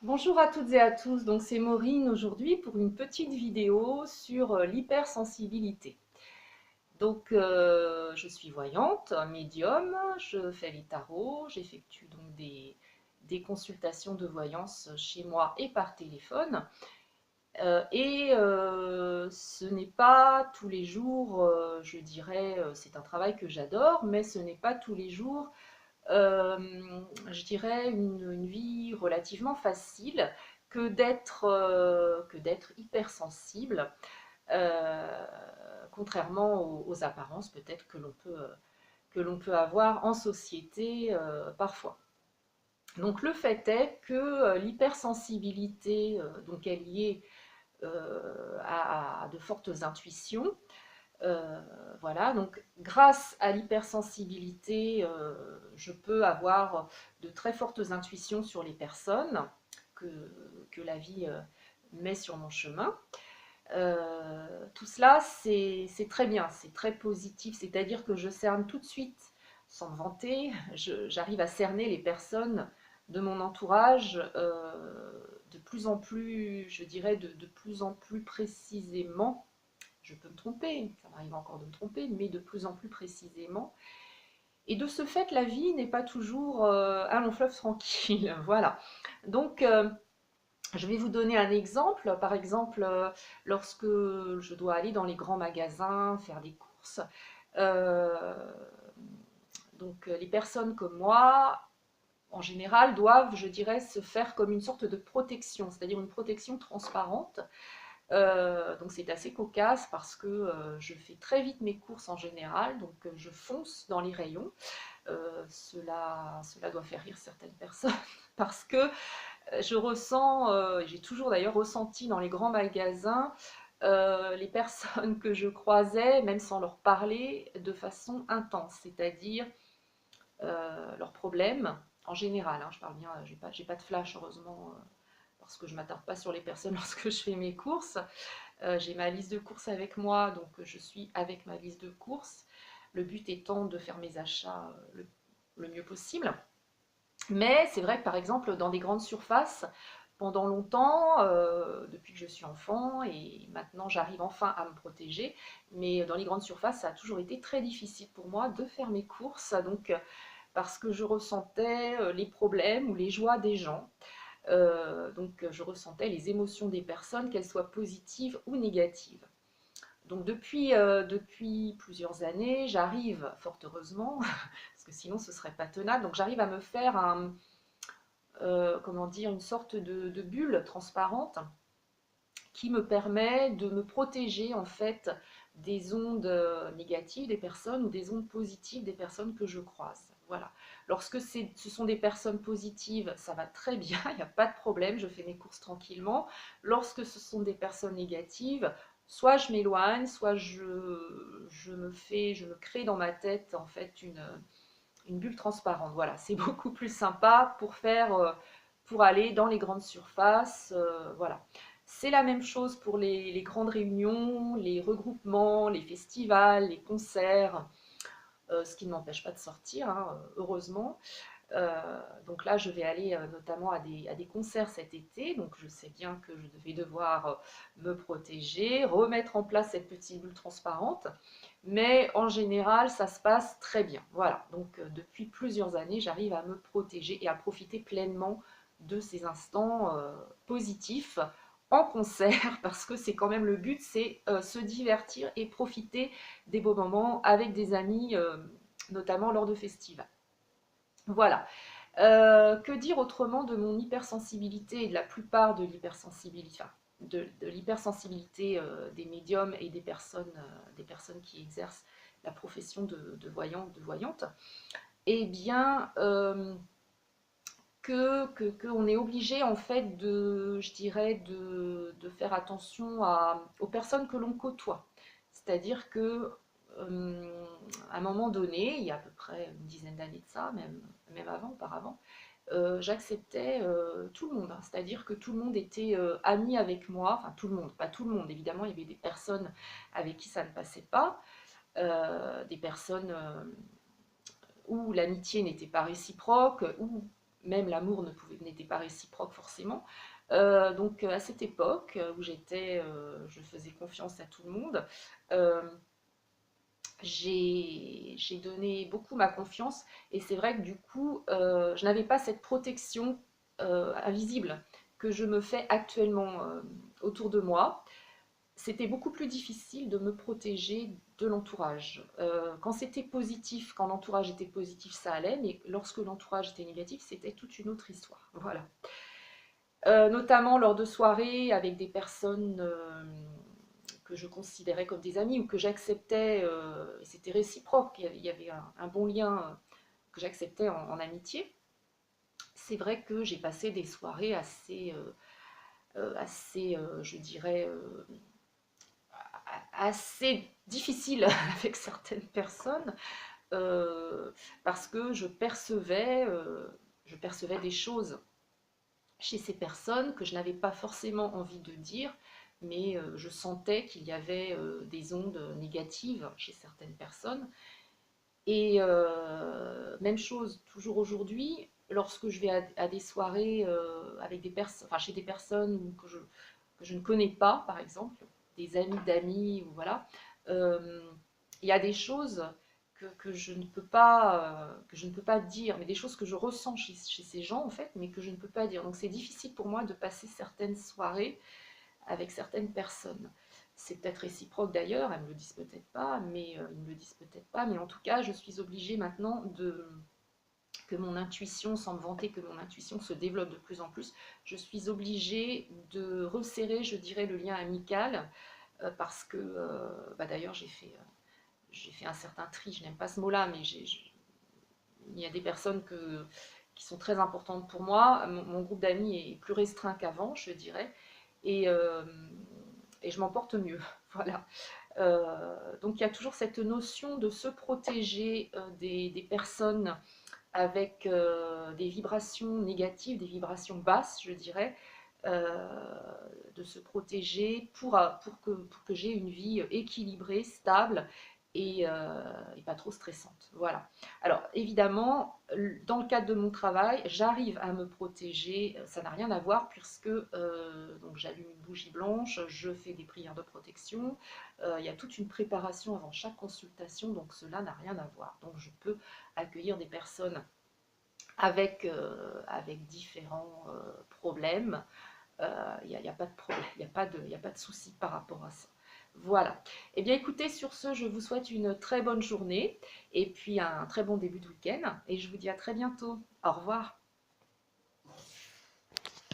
Bonjour à toutes et à tous, donc c'est Maureen aujourd'hui pour une petite vidéo sur l'hypersensibilité. Je suis voyante, médium, je fais les tarots, j'effectue donc des consultations de voyance chez moi et par téléphone. Ce n'est pas tous les jours, je dirais, c'est un travail que j'adore, mais ce n'est pas tous les jours je dirais, une vie relativement facile que d'être hypersensible, euh, contrairement aux apparences peut-être que l'on peut avoir en société parfois. Donc le fait est que l'hypersensibilité donc est liée à de fortes intuitions. Euh, voilà, donc grâce à l'hypersensibilité, je peux avoir de très fortes intuitions sur les personnes que, que la vie met sur mon chemin. Tout cela, c'est très bien, c'est très positif, c'est-à-dire que je cerne tout de suite, sans me vanter, j'arrive à cerner les personnes de mon entourage de plus en plus, je dirais, de plus en plus précisément. Je peux me tromper, ça m'arrive encore de me tromper, mais de plus en plus précisément. Et de ce fait, la vie n'est pas toujours un long fleuve tranquille. Voilà. Donc, je vais vous donner un exemple. Par exemple, lorsque je dois aller dans les grands magasins, faire des courses, euh, les personnes comme moi, en général, doivent, je dirais, se faire comme une sorte de protection, c'est-à-dire une protection transparente. Donc c'est assez cocasse parce que je fais très vite mes courses en général, donc je fonce dans les rayons. Cela doit faire rire certaines personnes parce que je ressens, j'ai toujours d'ailleurs ressenti dans les grands magasins, les personnes que je croisais, même sans leur parler, de façon intense, c'est-à-dire leurs problèmes en général. Hein, je parle bien, j'ai pas de flash heureusement. Parce que je ne m'attarde pas sur les personnes lorsque je fais mes courses. J'ai ma liste de courses avec moi, donc je suis avec ma liste de courses. Le but étant de faire mes achats le mieux possible. Mais c'est vrai que par exemple, dans des grandes surfaces, pendant longtemps, depuis que je suis enfant, et maintenant j'arrive enfin à me protéger, mais dans les grandes surfaces, ça a toujours été très difficile pour moi de faire mes courses, donc parce que je ressentais les problèmes ou les joies des gens. Donc je ressentais les émotions des personnes, qu'elles soient positives ou négatives. Donc depuis plusieurs années, j'arrive, fort heureusement, parce que sinon ce serait pas tenable, donc j'arrive à me faire comment dire, une sorte de bulle transparente qui me permet de me protéger en fait des ondes négatives des personnes ou des ondes positives des personnes que je croise. Voilà. Lorsque ce sont des personnes positives, ça va très bien, il n'y a pas de problème, je fais mes courses tranquillement. Lorsque ce sont des personnes négatives, soit je m'éloigne, soit je me crée dans ma tête en fait une bulle transparente. Voilà, c'est beaucoup plus sympa pour aller dans les grandes surfaces. Voilà. C'est la même chose pour les grandes réunions, les regroupements, les festivals, les concerts, ce qui ne m'empêche pas de sortir, hein, heureusement. Donc là, je vais aller notamment à des concerts cet été, donc je sais bien que je vais devoir me protéger, remettre en place cette petite bulle transparente, mais en général, ça se passe très bien. Voilà, donc depuis plusieurs années, j'arrive à me protéger et à profiter pleinement de ces instants positifs en concert, parce que c'est quand même le but, c'est se divertir et profiter des beaux moments avec des amis, notamment lors de festivals. Voilà. Que dire autrement de mon hypersensibilité et de la plupart de l'hypersensibilité, enfin, de l'hypersensibilité des médiums et des personnes qui exercent la profession de voyant, de voyante. Eh bien, qu'on est obligé en fait je dirais, de faire attention aux personnes que l'on côtoie. C'est-à-dire que à un moment donné, il y a à peu près une dizaine d'années de ça, même avant, auparavant, j'acceptais tout le monde. Hein. C'est-à-dire que tout le monde était ami avec moi, enfin tout le monde, pas tout le monde, évidemment, il y avait des personnes avec qui ça ne passait pas, des personnes où l'amitié n'était pas réciproque, où même l'amour n'était pas réciproque forcément. Donc à cette époque où je faisais confiance à tout le monde, euh, j'ai donné beaucoup ma confiance et c'est vrai que du coup, je n'avais pas cette protection invisible que je me fais actuellement autour de moi. C'était beaucoup plus difficile de me protéger de l'entourage. Quand c'était positif, quand l'entourage était positif, ça allait, mais lorsque l'entourage était négatif, c'était toute une autre histoire. Voilà. Notamment lors de soirées avec des personnes que je considérais comme des amis ou que j'acceptais, c'était réciproque, il y avait un bon lien que j'acceptais en amitié. C'est vrai que j'ai passé des soirées je dirais, assez difficiles avec certaines personnes, euh, parce que je percevais des choses chez ces personnes que je n'avais pas forcément envie de dire, mais je sentais qu'il y avait des ondes négatives chez certaines personnes. Et même chose, toujours aujourd'hui, lorsque je vais à des soirées avec enfin, chez des personnes que je ne connais pas, par exemple, des amis d'amis, ou voilà, euh, il y a des choses que je ne peux pas dire, mais des choses que je ressens chez ces gens, en fait, mais que je ne peux pas dire. Donc c'est difficile pour moi de passer certaines soirées avec certaines personnes. C'est peut-être réciproque d'ailleurs, elles me le disent peut-être pas, mais ils me le disent peut-être pas, mais en tout cas, je suis obligée maintenant que mon intuition, sans me vanter que mon intuition se développe de plus en plus, je suis obligée de resserrer, je dirais, le lien amical, parce que, d'ailleurs, j'ai fait un certain tri, je n'aime pas ce mot-là, mais il y a des personnes qui sont très importantes pour moi. Mon groupe d'amis est plus restreint qu'avant, je dirais, et, euh, et je m'en porte mieux. Voilà. Donc il y a toujours cette notion de se protéger des personnes avec des vibrations négatives, des vibrations basses, je dirais, de se protéger pour que j'ai une vie équilibrée, stable et pas trop stressante. Voilà. Alors évidemment, dans le cadre de mon travail, j'arrive à me protéger, ça n'a rien à voir puisque donc j'allume une bougie blanche, je fais des prières de protection, il y a toute une préparation avant chaque consultation, donc cela n'a rien à voir. Donc je peux accueillir des personnes avec différents problèmes. Y a pas de problème, y a pas de souci par rapport à ça. Voilà. Eh bien écoutez, sur ce, je vous souhaite une très bonne journée et puis un très bon début de week-end et je vous dis à très bientôt. Au revoir.